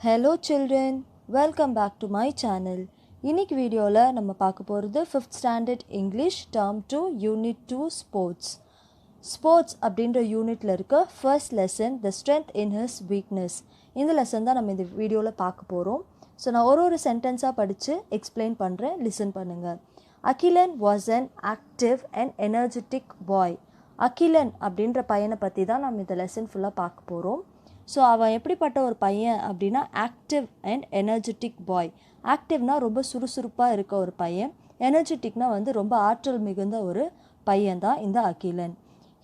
Hello children, welcome back to my channel. இன்னைக்கு வீடியோவில் நம்ம பார்க்க போகிறது 5th standard English term 2 unit 2 sports. Sports அப்படின்ற யூனிட்டில் இருக்க first lesson the strength in his weakness. இந்த லெசன் தான் நம்ம இந்த வீடியோவில் பார்க்க போகிறோம். ஸோ நான் ஒரு சென்டென்ஸாக படித்து எக்ஸ்பிளைன் பண்ணுறேன், லிசன் பண்ணுங்கள். Akilan was an active and energetic boy. Akilan அப்படின்ற பையனை பற்றி தான் நம்ம இந்த லெசன் ஃபுல்லாக பார்க்க போகிறோம். ஸோ அவன் எப்படிப்பட்ட ஒரு பையன் அப்படின்னா ஆக்டிவ் அண்ட் எனர்ஜெட்டிக் பாய். ஆக்டிவ்னால் ரொம்ப சுறுசுறுப்பாக இருக்க ஒரு பையன், எனர்ஜெட்டிக்னால் ரொம்ப ஆற்றல் மிகுந்த ஒரு பையன் தான் இந்த Akilan.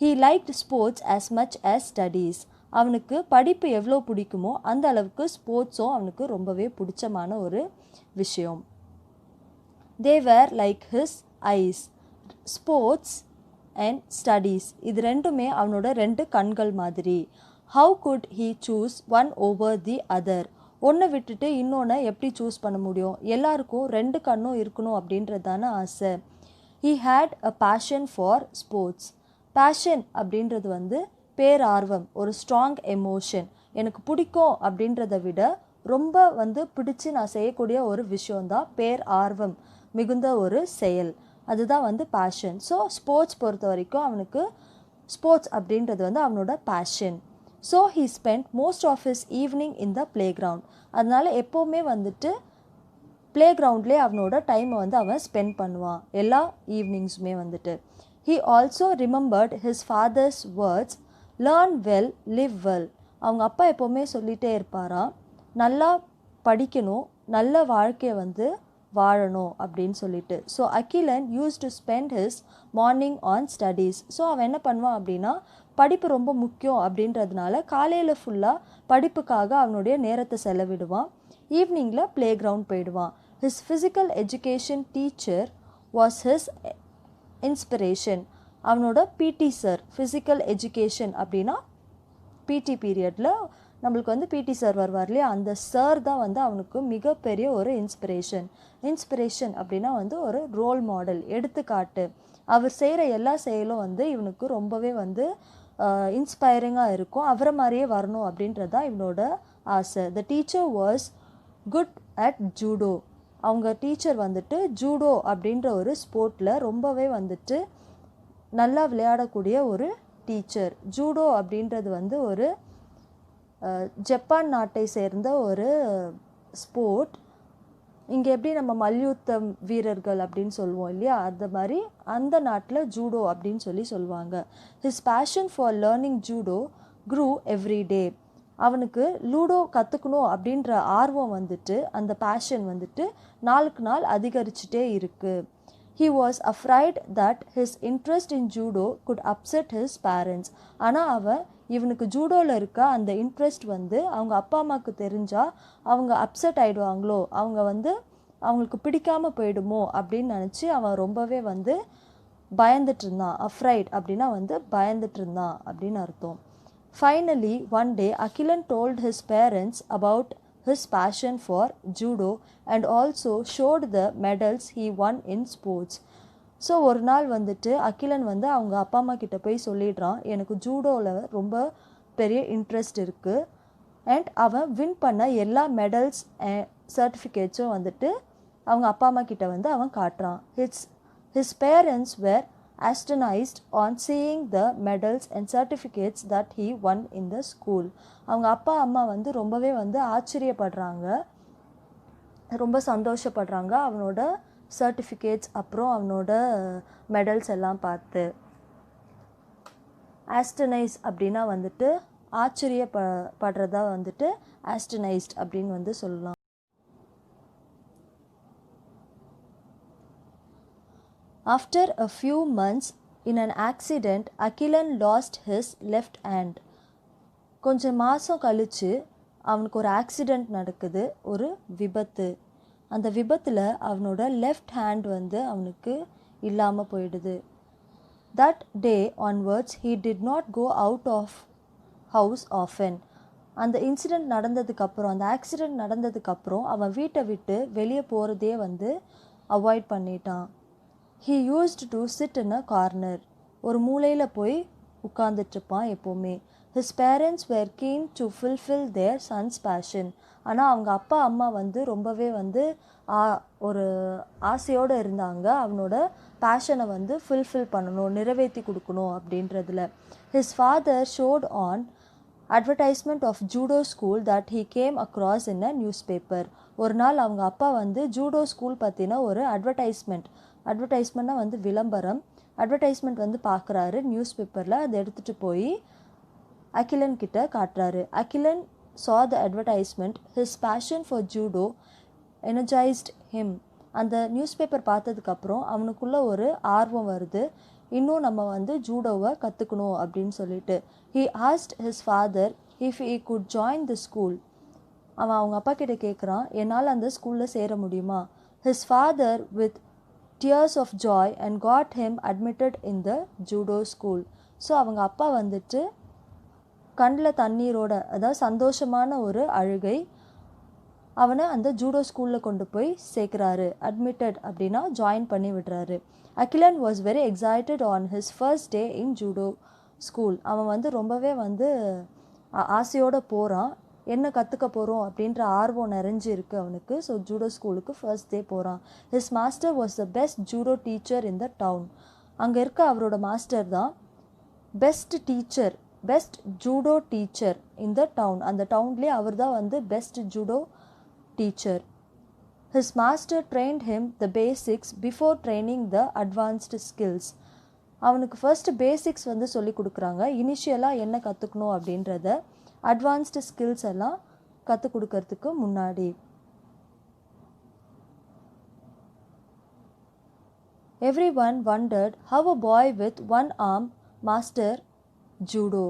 He liked sports as much as studies. அவனுக்கு படிப்பு எவ்வளோ பிடிக்குமோ அந்த அளவுக்கு ஸ்போர்ட்ஸும் அவனுக்கு ரொம்பவே பிடிச்சமான ஒரு விஷயம். They were like his eyes. Sports and studies இது ரெண்டுமே அவனோட ரெண்டு கண்கள் மாதிரி. How could he choose one over the other? ஒன்றை விட்டுட்டு இன்னொன்று எப்படி சூஸ் பண்ண முடியும்? எல்லாருக்கும் ரெண்டு கண்ணும் இருக்கணும் அப்படின்றது தானே ஆசை. He had a passion for sports. Passion அப்படின்றது பேரார்வம், ஒரு ஸ்ட்ராங் எமோஷன். எனக்கு பிடிக்கும் அப்படின்றத விட ரொம்ப பிடிச்சி நான் செய்யக்கூடிய ஒரு விஷயந்தான் பேரார்வம் மிகுந்த ஒரு செயல். அதுதான் பேஷன். ஸோ ஸ்போர்ட்ஸ் பொறுத்த வரைக்கும் அவனுக்கு ஸ்போர்ட்ஸ் அப்படின்றது அவனோட passion. So he spend most of his evening in the play ground. அதனால் எப்போவுமே ப்ளே கிரவுண்ட்லேயே அவனோட டைமை அவன் ஸ்பெண்ட் பண்ணுவான் எல்லா ஈவினிங்ஸுமே he also remembered his father's words, learn well live well. அவங்க அப்பா எப்போவுமே சொல்லிகிட்டே இருப்பாராம், நல்லா படிக்கணும், நல்ல வாழ்க்கையை வாழணும் அப்படின்னு சொல்லிட்டு. So Akilan use to spend his morning on studies. So அவன் என்ன பண்ணுவான் அப்படின்னா படிப்பு ரொம்ப முக்கியம் அப்படின்றதுனால காலையில் ஃபுல்லாக படிப்புக்காக அவனுடைய நேரத்தை செலவிடுவான், ஈவினிங்கில் ப்ளே கிரவுண்ட் போயிடுவான். His physical education teacher was his inspiration. அவனோட பிடி சார், ஃபிசிக்கல் எஜுகேஷன் அப்படின்னா பிடி பீரியடில் நம்மளுக்கு பிடி சார் வருவார் இல்லையா, அந்த சார் தான் அவனுக்கு மிகப்பெரிய ஒரு இன்ஸ்பிரேஷன். இன்ஸ்பிரேஷன் அப்படின்னா ஒரு ரோல் மாடல், எடுத்துக்காட்டு. அவர் செய்கிற எல்லா செயலும் இவனுக்கு ரொம்பவே இன்ஸ்பைரிங்காக இருக்கும், அவரை மாதிரியே வரணும் அப்படின்றது தான் இவனோட ஆசை. The teacher was good at judo. அவங்க டீச்சர் ஜூடோ அப்படின்ற ஒரு ஸ்போர்ட்டில் ரொம்பவே நல்லா விளையாடக்கூடிய ஒரு டீச்சர். ஜூடோ அப்படின்றது ஒரு ஜப்பான் நாட்டை சேர்ந்த ஒரு ஸ்போர்ட். இங்கே எப்படி நம்ம மல்யுத்தம் வீரர்கள் அப்படின்னு சொல்லுவோம் இல்லையா, அந்த மாதிரி அந்த நாட்டில் ஜூடோ அப்படின்னு சொல்லுவாங்க. His passion for learning judo grew every day. அவனுக்கு லூடோ கற்றுக்கணும் அப்படின்ற ஆர்வம் அந்த பேஷன் நாளுக்கு நாள் அதிகரிச்சுட்டே இருக்குது. He was afraid that his interest in judo could upset his parents. ஆனால் இவனுக்கு ஜூடோவில் இருக்க அந்த இன்ட்ரெஸ்ட் அவங்க அப்பா அம்மாவுக்கு தெரிஞ்சால் அவங்க அப்செட் ஆகிடுவாங்களோ, அவங்க அவங்களுக்கு பிடிக்காமல் போயிடுமோ அப்படின்னு நினச்சி அவன் ரொம்பவே பயந்துட்டு இருந்தான். அஃப்ரைட் அப்படின்னா பயந்துட்டு இருந்தான் அப்படின்னு அர்த்தம். Finally one day Akilan told his parents about his passion for judo and also showed the medals he won in sports. So ஒரு நாள் அகிலன் அவங்க அப்பா அம்மா கிட்ட போய் சொல்லிடுறான், எனக்கு ஜூடோவில் ரொம்ப பெரிய இன்ட்ரெஸ்ட் இருக்குது, அண்ட் அவன் வின் பண்ண எல்லா மெடல்ஸ் சர்டிஃபிகேட்ஸும் அவங்க அப்பா அம்மா கிட்ட அவன் காட்டுறான். his parents were astonished on seeing the medals and certificates that he won in the school. அவங்க அப்பா அம்மா ரொம்பவே ஆச்சரியப்படுறாங்க, ரொம்ப சந்தோஷப்படுறாங்க அவனோட சர்டிஃபிகேட்ஸ் அப்புறம் அவனோட மெடல்ஸ் எல்லாம் பார்த்து. ஆஸ்டனைஸ் அப்படின்னா ஆச்சரியப்படுறதா ஆஸ்டனைஸ்ட் அப்படின்னு சொல்லலாம். After a few months, in an accident, Agilan lost his left hand. கொஞ்சம் மாதம் கழித்து அவனுக்கு ஒரு ஆக்சிடெண்ட் நடக்குது, ஒரு விபத்து. அந்த விபத்தில் அவனோட லெஃப்ட் ஹேண்ட் அவனுக்கு இல்லாமல் போயிடுது. That day onwards, he did not go out of house often. அந்த இன்சிடெண்ட் நடந்ததுக்கப்புறம், அந்த ஆக்சிடெண்ட் நடந்ததுக்கப்புறம் அவன் வீட்டை விட்டு வெளியே போகிறதே அவாய்ட் பண்ணிட்டான். He used to sit in a corner. ஒரு மூலையில் போய் உட்கார்ந்துட்டுருப்பான் எப்போவுமே. His parents were keen to fulfill their son's passion. ஆனால் அவங்க அப்பா அம்மா வந்து ரொம்பவே வந்து ஒரு ஆசையோடு இருந்தாங்க அவனோட பேஷனை வந்து ஃபுல்ஃபில் பண்ணணும், நிறைவேற்றி கொடுக்கணும் அப்படின்றதுல. His father showed on advertisement of judo school that he came across in a newspaper. ஒரு நாள் அவங்க அப்பா வந்து ஜூடோ ஸ்கூல் பற்றின ஒரு அட்வர்டைஸ்மெண்ட்னா வந்து விளம்பரம், அட்வர்டைஸ்மெண்ட் வந்து பார்க்குறாரு நியூஸ் பேப்பரில். அதை எடுத்துகிட்டு போய் அகிலன் கிட்ட காட்டுறாரு. Akilan saw the advertisement. His passion for judo energized him. அந்த நியூஸ் பேப்பர் பார்த்ததுக்கப்புறம் அவனுக்குள்ள ஒரு ஆர்வம் வருது, இன்னும் நம்ம வந்து ஜூடோவை கற்றுக்கணும் அப்படின்னு சொல்லிட்டு. He asked his father if he could join the school. அவன் அவங்க அப்பா கிட்ட கேட்குறான், என்னால் அந்த ஸ்கூலில் சேர முடியுமா? His father with tears of joy and got him admitted in the judo school. So அவங்க அப்பா வந்துட்டு கண்ணில் தண்ணீரோட, அதாவது சந்தோஷமான ஒரு அழுகை, அவனை அந்த ஜூடோ ஸ்கூலில் கொண்டு போய் சேர்க்குறாரு. அட்மிட்டட் அப்படின்னா ஜாயின் பண்ணி விடுறாரு. Akilan was very excited on his first day in judo school. அவன் வந்து ரொம்பவே வந்து ஆசையோடு போகிறான், என்ன கற்றுக்க போகிறோம் அப்படின்ற ஆர்வம் நிறைஞ்சு இருக்குது அவனுக்கு. ஸோ ஜூடோ ஸ்கூலுக்கு ஃபர்ஸ்ட் டே போகிறான். His master was the best judo teacher in the down. அங்கே இருக்க அவரோட மாஸ்டர் தான் best judo teacher in the down. அந்த டவுன்லேயே அவர் தான் வந்து best judo teacher. His master trained him the basics before training the advanced skills. அவனுக்கு first basics வந்து சொல்லி கொடுக்குறாங்க, இனிஷியலாக என்ன கற்றுக்கணும் அப்படின்றத, அட்வான்ஸ்டு ஸ்கில்ஸ் எல்லாம் கற்றுக் கொடுக்கறதுக்கு முன்னாடி. Everyone wondered how a boy with one arm master judo.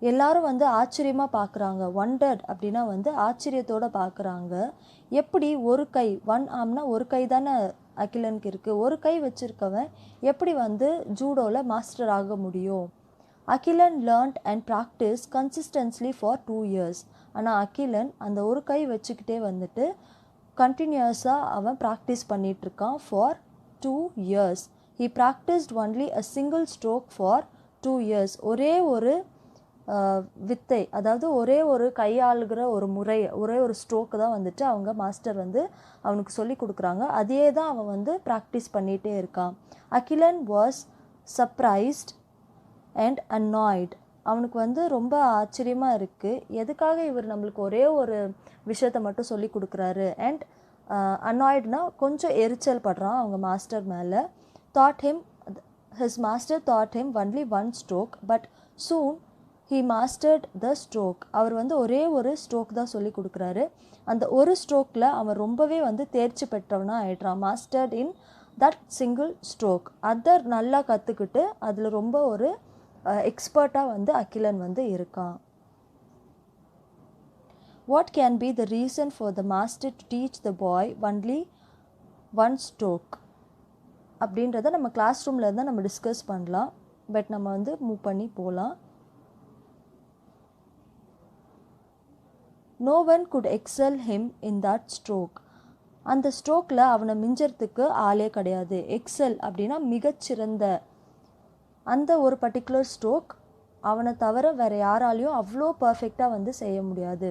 எல்லாரும் வந்து ஆச்சரியமாக பார்க்குறாங்க. ஒண்டர்ட் அப்படின்னா வந்து ஆச்சரியத்தோடு பார்க்குறாங்க. எப்படி ஒரு கை, ஒன் ஆர்ம்னா ஒரு கை தானே அகிலனுக்கு இருக்குது, ஒரு கை வச்சுருக்கவன் எப்படி வந்து ஜூடோவில் மாஸ்டர் ஆக முடியும்? Akilan learned and practice consistently for 2 years. ஆனால் அகிலன் அந்த ஒரு கை வச்சுக்கிட்டே வந்துட்டு கண்டினியூஸாக அவன் practice பண்ணிகிட்ருக்கான் for 2 years. He practiced only a single stroke for 2 years. ஒரே ஒரு வித்தை, அதாவது ஒரே ஒரு கையாளுகிற ஒரு முறை, ஒரே ஒரு ஸ்ட்ரோக்கு தான் வந்துட்டு அவங்க மாஸ்டர் வந்து அவனுக்கு சொல்லி கொடுக்குறாங்க. அதே தான் அவன் வந்து ப்ராக்டிஸ் பண்ணிகிட்டே இருக்கான். Akilan was surprised and annoyed. அவனுக்கு வந்து ரொம்ப ஆச்சரியமாக இருக்குது, எதுக்காக இவர் நம்மளுக்கு ஒரே ஒரு விஷயத்தை மட்டும் சொல்லி கொடுக்குறாரு. அண்ட் அன்னாய்டுனா கொஞ்சம் எரிச்சல் படுறான் அவங்க மாஸ்டர் மேலே. His master taught him only one stroke, but soon he mastered the stroke. அவர் வந்து ஒரே ஒரு ஸ்ட்ரோக் தான் சொல்லி கொடுக்குறாரு. அந்த ஒரு ஸ்ட்ரோக்கில் அவன் ரொம்பவே வந்து தேர்ச்சி பெற்றவனாக ஆயிடுறான். Mastered in that single stroke. அதை நல்லா கற்றுக்கிட்டு அதில் ரொம்ப ஒரு எக்ஸ்பர்ட்டாக வந்து அகிலன் வந்து இருக்கான். What can be the reason for the master to teach the boy only one stroke? அப்படின்றத நம்ம கிளாஸ் ரூமில் இருந்தால் நம்ம டிஸ்கஸ் பண்ணலாம், பட் நம்ம வந்து மூவ் பண்ணி போகலாம். No one could excel him in that stroke. அந்த ஸ்ட்ரோக்கில் அவனை மிஞ்சறதுக்கு ஆளே கிடையாது. எக்ஸல் அப்படின்னா மிகச்சிறந்த. அந்த ஒரு பர்டிகுலர் ஸ்ட்ரோக் அவனை தவிர வேறு யாராலையும் அவ்வளோ பர்ஃபெக்டாக வந்து செய்ய முடியாது.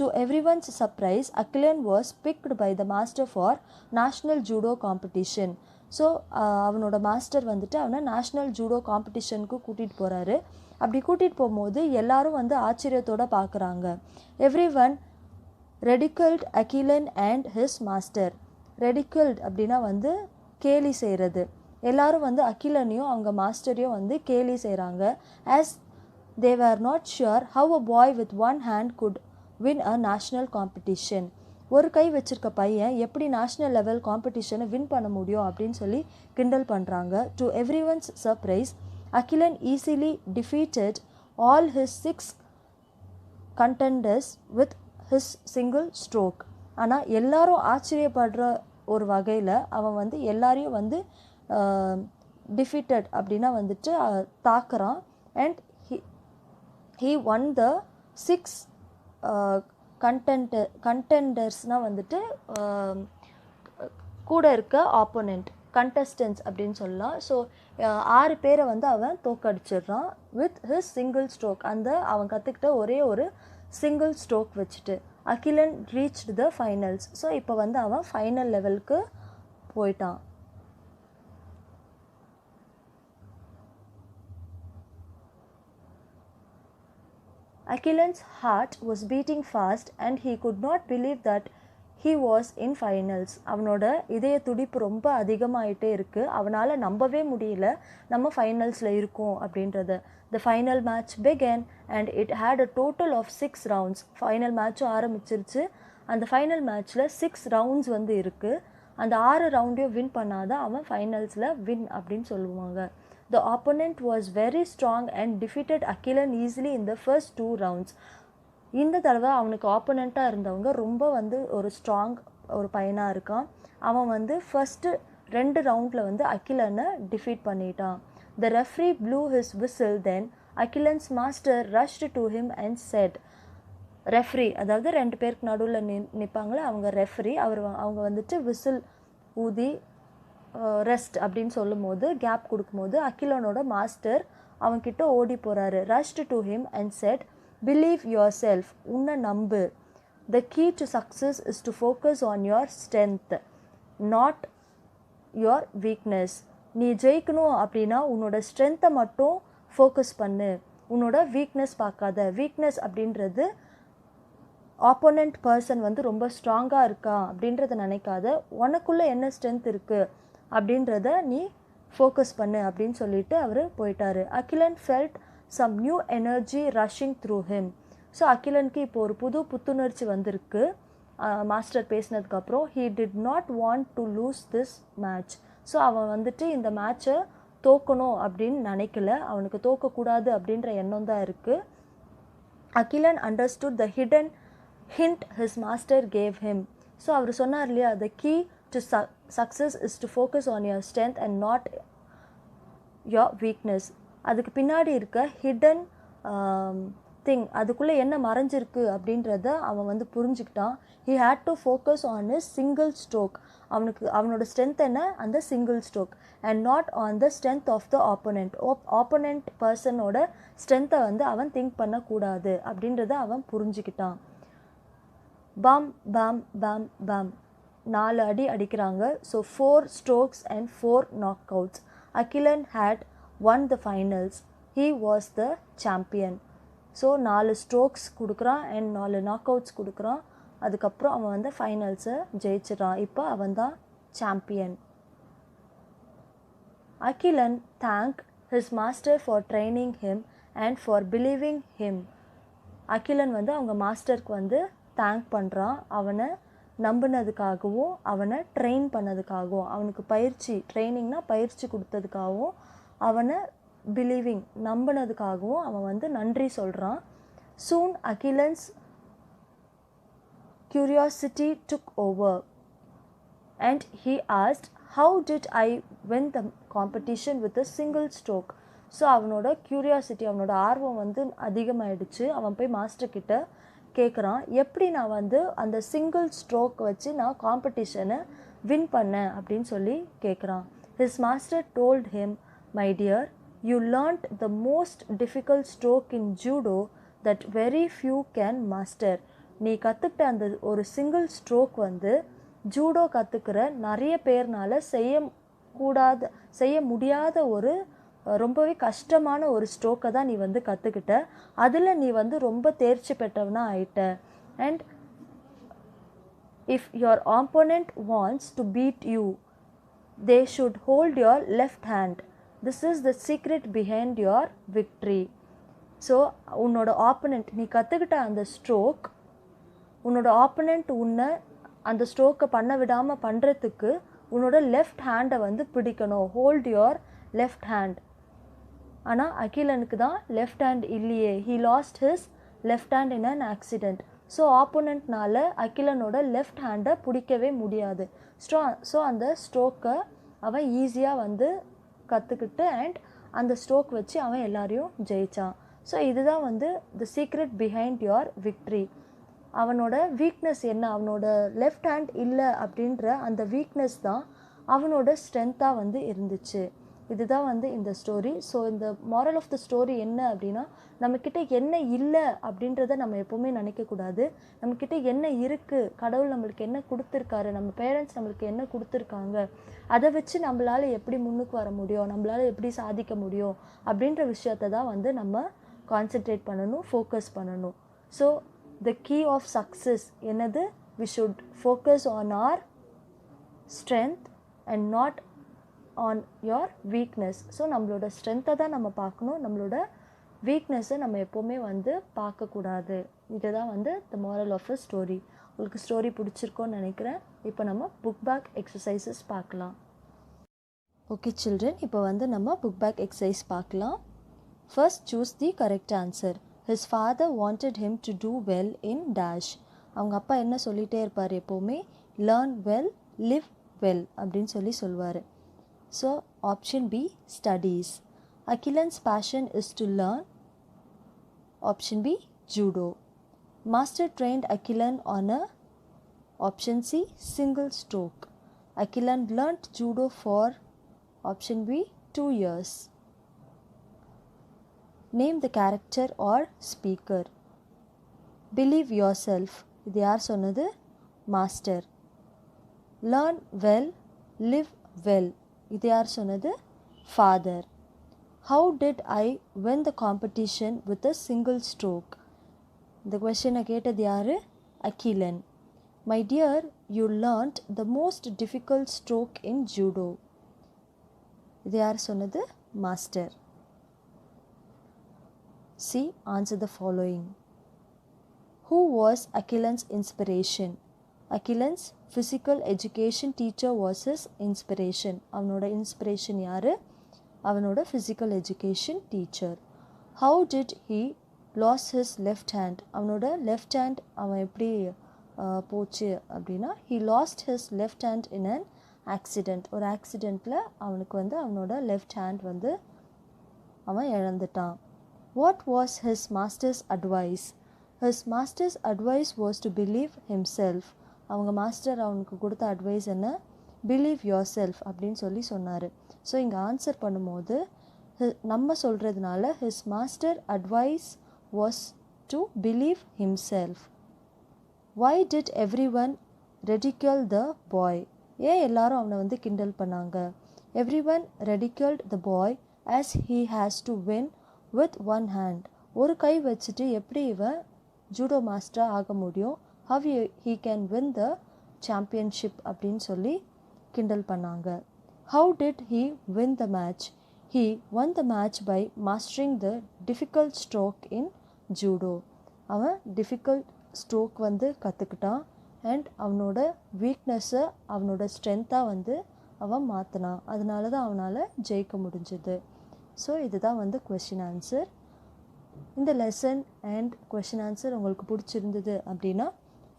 To everyone's surprise, Agilan was picked by the master for national judo competition. So அவனோட மாஸ்டர் வந்துட்டு அவனை நேஷ்னல் ஜூடோ காம்படிஷனுக்கு கூட்டிகிட்டு போகிறாரு. அப்படி கூட்டிகிட்டு போகும்போது எல்லாரும் வந்து ஆச்சரியத்தோடு பார்க்குறாங்க. Everyone ridiculed Akilan and his master. Ridiculed அப்படின்னா வந்து கேலி செய்கிறது. எல்லாரும் வந்து அகிலனையும் அவங்க மாஸ்டரையும் வந்து கேலி செய்கிறாங்க. As they were not sure how a boy with one hand could win a national competition. ஒரு கை வச்சிருக்க பையன் எப்படி நேஷ்னல் லெவல் காம்படிஷனை வின் பண்ண முடியும் அப்படின்னு சொல்லி கிண்டல் பண்ணுறாங்க. To everyone's surprise, Akilan easily defeated all his 6 contenders with his single stroke. ஆனால் எல்லாரும் ஆச்சரியப்படுற ஒரு வகையில் அவன் வந்து எல்லாரையும் வந்து டிஃபீட்டட் அப்படின்னா வந்துட்டு தாக்குறான். அண்ட் he won the 6 கண்டெண்டர்ஸ்னால் வந்துட்டு கூட இருக்க ஆப்போனண்ட். கண்டஸ்டன்ஸ் அப்படின்னு சொல்லலாம். ஸோ 6 பேரை வந்து அவன் தோக்கடிச்சிடுறான் வித் ஹிஸ் சிங்கிள் ஸ்ட்ரோக். அந்த அவன் கற்றுக்கிட்ட ஒரே ஒரு சிங்கிள் ஸ்ட்ரோக் வச்சுட்டு. Akilan reached the finals. So இப்போ வந்து அவன் ஃபைனல் லெவலுக்கு போயிட்டான். Akilan's heart was beating fast and he could not believe that he was in finals. அவனோட இதய துடிப்பு ரொம்ப அதிகமாயிட்டே இருக்குது. அவனால் நம்பவே முடியல நம்ம ஃபைனல்ஸில் இருக்கோம் அப்படின்றத. The final match began and it had a total of 6 rounds. Final மேட்சும் ஆரம்பிச்சிருச்சு. அந்த ஃபைனல் மேட்ச்சில் 6 rounds வந்து இருக்குது. அந்த 6 ரவுண்டையும் வின் பண்ணாதான் அவன் ஃபைனல்ஸில் வின் அப்படின்னு சொல்லுவாங்க. The opponent was very strong and defeated Akilan easily in the first 2 rounds. இந்த தடவை அவனுக்கு ஆப்போனண்ட்டாக இருந்தவங்க ரொம்ப வந்து ஒரு ஸ்ட்ராங் ஒரு பையனாக இருக்கான். அவன் வந்து ஃபஸ்ட்டு 2 ரவுண்டில் வந்து அகிலனை டிஃபீட் பண்ணிட்டான். The referee blew his whistle then Akilan's master rushed to him and said, referee அதாவது 2 பேருக்கு நடுவில் நிற்பாங்களே அவங்க ரெஃப்ரி. அவங்க வந்துட்டு விசில் ஊதி ரெஸ்ட் அப்படின்னு சொல்லும் போது கேப் கொடுக்கும்போது அகிலனோட மாஸ்டர் அவன்கிட்ட ஓடி போகிறாரு. Rushed to him and said, believe yourself, உன்னை நம்பு. The key to success is to focus on your strength not your weakness. நீ ஜெயிக்கணும் அப்படின்னா உன்னோட ஸ்ட்ரென்த்தை மட்டும் ஃபோக்கஸ் பண்ணு, உன்னோட வீக்னஸ் பார்க்காத. வீக்னஸ் அப்படின்றது ஆப்போனண்ட் பர்சன் வந்து ரொம்ப ஸ்ட்ராங்காக இருக்கா அப்படின்றத நினைக்காத, உனக்குள்ளே என்ன ஸ்ட்ரென்த் இருக்குது அப்படின்றத நீ ஃபோக்கஸ் பண்ணு அப்படின்னு சொல்லிட்டு அவர் போயிட்டார். Akilan felt some new energy rushing through him. So அகிலனுக்கு இப்போ ஒரு புத்துணர்ச்சி வந்திருக்கு மாஸ்டர் பேசினதுக்கப்புறம். He did not want to lose this match. So அவன் வந்துட்டு இந்த மேட்சை தோக்கணும் அப்படின்னு நினைக்கல, அவனுக்கு தோக்கக்கூடாது அப்படின்ற எண்ணம் தான் இருக்குது. Akilan understood the hidden hint his master gave him. So அவர் சொன்னார் இல்லையா, the key to success is to focus on your strength and not your weakness. அதுக்கு பின்னாடி இருக்க hidden thing, அதுக்குள்ளே என்ன மறைஞ்சிருக்கு அப்படின்றத அவன் வந்து புரிஞ்சுக்கிட்டான். he had to focus on his single stroke. அவனோட ஸ்ட்ரென்த் என்ன, அந்த single stroke, and not on the strength of the opponent. Opponent பர்சனோட ஸ்ட்ரென்த்தை வந்து அவன் திங்க் பண்ணக்கூடாது அப்படின்றத அவன் புரிஞ்சுக்கிட்டான். பாம் பாம் பாம் பாம் 4 அடி அடிக்கிறாங்க. So 4 strokes and 4 knockouts. Akilan had won the finals. He was the champion. So 4 strokes கொடுக்குறான் and 4 knockouts கொடுக்குறான். அதுக்கப்புறம் அவன் வந்து ஃபைனல்ஸை ஜெயிச்சிடறான். இப்போ அவன் தான் champion. Akilan thanked his master for training him and for believing him. Akilan வந்து அவங்க மாஸ்டருக்கு வந்து தேங்க் பண்ணுறான், அவனை நம்பினதுக்காகவும் அவனை ட்ரெயின் பண்ணதுக்காகவும், அவனுக்கு ட்ரைனிங்னா பயிற்சி கொடுத்ததுக்காகவும், அவனை பிலீவிங் நம்பினதுக்காகவும் அவன் வந்து நன்றி சொல்கிறான். சூன் Agilan's curiosity took over and he asked, how did I win the competition with a single stroke? So அவனோட க்யூரியாசிட்டி, அவனோட ஆர்வம் வந்து அதிகமாகிடுச்சு. அவன் போய் மாஸ்டர் கிட்ட கேட்குறான், எப்படி நான் வந்து அந்த சிங்கிள் ஸ்ட்ரோக் வச்சு நான் காம்படிஷனை வின் பண்ணேன் அப்படின்னு சொல்லி கேட்குறான். His master told him, my dear, you learned the most difficult stroke in judo that very few can master. நீ கற்றுக்கிட்ட அந்த ஒரு சிங்கிள் ஸ்ட்ரோக் வந்து ஜூடோ கற்றுக்கிற நிறைய பேர்னால செய்ய முடியாத ஒரு ரொம்பவே கஷ்டமான ஒரு ஸ்ட்ரோக்கை தான் நீ வந்து கற்றுக்கிட்ட. அதில் நீ வந்து ரொம்ப தேர்ச்சி பெற்றவனா ஆயிட்ட. And if your opponent wants to beat you, they should hold your left hand. This is the secret behind your victory. So உன்னோட ஆப்போனண்ட், நீ கற்றுக்கிட்ட அந்த ஸ்ட்ரோக், உன்னோட ஆப்போனண்ட் உன்னை அந்த ஸ்ட்ரோக்கை பண்ண விடாமல் பண்ணுறதுக்கு உன்னோட லெஃப்ட் ஹேண்டை வந்து பிடிக்கணும். Hold your left hand. ஆனால் அகிலனுக்கு தான் லெஃப்ட் ஹேண்ட் இல்லையே. He lost his left hand in an accident. So ஆப்போனண்ட்னால அகிலனோட லெஃப்ட் ஹேண்டை பிடிக்கவே முடியாது. ஸோ அந்த ஸ்ட்ரோக்கை அவன் ஈஸியாக வந்து கற்றுக்கிட்டு அண்ட் அந்த ஸ்ட்ரோக் வச்சு அவன் எல்லாரையும் ஜெயித்தான். ஸோ இதுதான் வந்து த சீக்ரெட் பிஹைண்ட் யுவர் விக்ட்ரி. அவனோட வீக்னஸ் என்ன, அவனோட லெஃப்ட் ஹேண்ட் இல்லை அப்படின்ற அந்த வீக்னஸ் தான் அவனோட ஸ்ட்ரென்த்தாக வந்து இருந்துச்சு. இதுதான் வந்து இந்த ஸ்டோரி. ஸோ இந்த மாரல் ஆஃப் த ஸ்டோரி என்ன அப்படின்னா, நம்மக்கிட்ட என்ன இல்லை அப்படின்றத நம்ம எப்போவுமே நினைக்கக்கூடாது. நம்மக்கிட்ட என்ன இருக்குது, கடவுள் நம்மளுக்கு என்ன கொடுத்துருக்காரு, நம்ம பேரண்ட்ஸ் நம்மளுக்கு என்ன கொடுத்துருக்காங்க, அதை வச்சு நம்மளால் எப்படி முன்னுக்கு வர முடியும், நம்மளால் எப்படி சாதிக்க முடியும் அப்படின்ற விஷயத்தை தான் வந்து நம்ம கான்சென்ட்ரேட் பண்ணணும், ஃபோக்கஸ் பண்ணணும். So the key of success என்னது? We should focus on our strength and not on your weakness. So நம்மளோட ஸ்ட்ரென்த்தை தான் நம்ம பார்க்கணும், நம்மளோட வீக்னஸை நம்ம எப்போவுமே வந்து பார்க்கக்கூடாது. இதுதான் வந்து the moral of a story. உங்களுக்கு ஸ்டோரி பிடிச்சிருக்கோன்னு நினைக்கிறேன். இப்போ நம்ம புக் பேக் எக்ஸசைசஸ் பார்க்கலாம். ஓகே சில்ட்ரன், இப்போ வந்து நம்ம புக் பேக் எக்ஸசைஸ் பார்க்கலாம். First choose the correct answer. His father wanted him to do well in dash. அவங்க அப்பா என்ன சொல்லிகிட்டே இருப்பார் எப்போவுமே? லேர்ன் வெல், லிவ் வெல் அப்படின்னு சொல்லுவார். So option B, studies. Akilan's passion is to learn. Option B, judo. Master trained Akilan on a, option C, single stroke. Akilan learnt judo for, option B, 2 years. Name the character or speaker. Believe yourself. இது யார் சொன்னது? Master. Learn well, live well. இது யார் சொன்னது? Father. How did I win the competition with a single stroke. இந்த கொஷனை கேட்டது யார்? Akilan. My dear, you learned the most difficult stroke in judo. இது யார் சொன்னது? Master. C, answer the following. Who was Akilan's inspiration? Akilan's physical education teacher was his inspiration. அவனோட inspiration யார்? அவனோட physical education teacher. How did he lose his left hand. அவனோட left hand அவன் எப்படி போச்சு அப்படின்னா, he lost his left hand in an accident. ஒரு ஆக்சிடெண்ட்டில் அவனுக்கு வந்து அவனோட லெஃப்ட் ஹேண்ட் வந்து அவன் இழந்துட்டான். What was his master's advice? His master's advice was to believe himself. அவங்க மாஸ்டர் அவனுக்கு கொடுத்த அட்வைஸ் என்ன? பிலீவ் யோர் செல்ஃப் அப்படின்னு சொன்னார். ஸோ இங்கே ஆன்சர் பண்ணும்போது நம்ம சொல்கிறதுனால his master advice was to believe himself. Why did every one ridicule the boy. ஏன் எல்லாரும் அவனை வந்து கிண்டல் பண்ணாங்க? Every one ridiculed the boy as he has to win with one hand. ஒரு கை வச்சுட்டு எப்படி இவன் ஜூடோ மாஸ்டராக ஆக முடியும்? How he can win the championship அப்படின்னு கிண்டல் பண்ணாங்க. How did he win the match? He won the match by mastering the difficult stroke in judo. அவன் டிஃபிகல்ட் ஸ்ட்ரோக் வந்து கற்றுக்கிட்டான் அண்ட் அவனோட வீக்னஸை அவனோட ஸ்ட்ரென்த்தாக வந்து அவன் மாற்றினான். அதனால தான் அவனால் ஜெயிக்க முடிஞ்சது. ஸோ இதுதான் வந்து கொஸ்டின் ஆன்சர். இந்த லெசன் அண்ட் கொஸ்டின் ஆன்சர் உங்களுக்கு பிடிச்சிருந்தது அப்படின்னா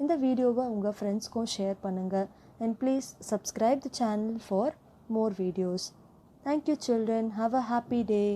இந்த வீடியோவை உங்கள் ஃப்ரெண்ட்ஸ்க்கும் ஷேர் பண்ணுங்கள். And please subscribe the channel for more videos. Thank you children. Have a happy day.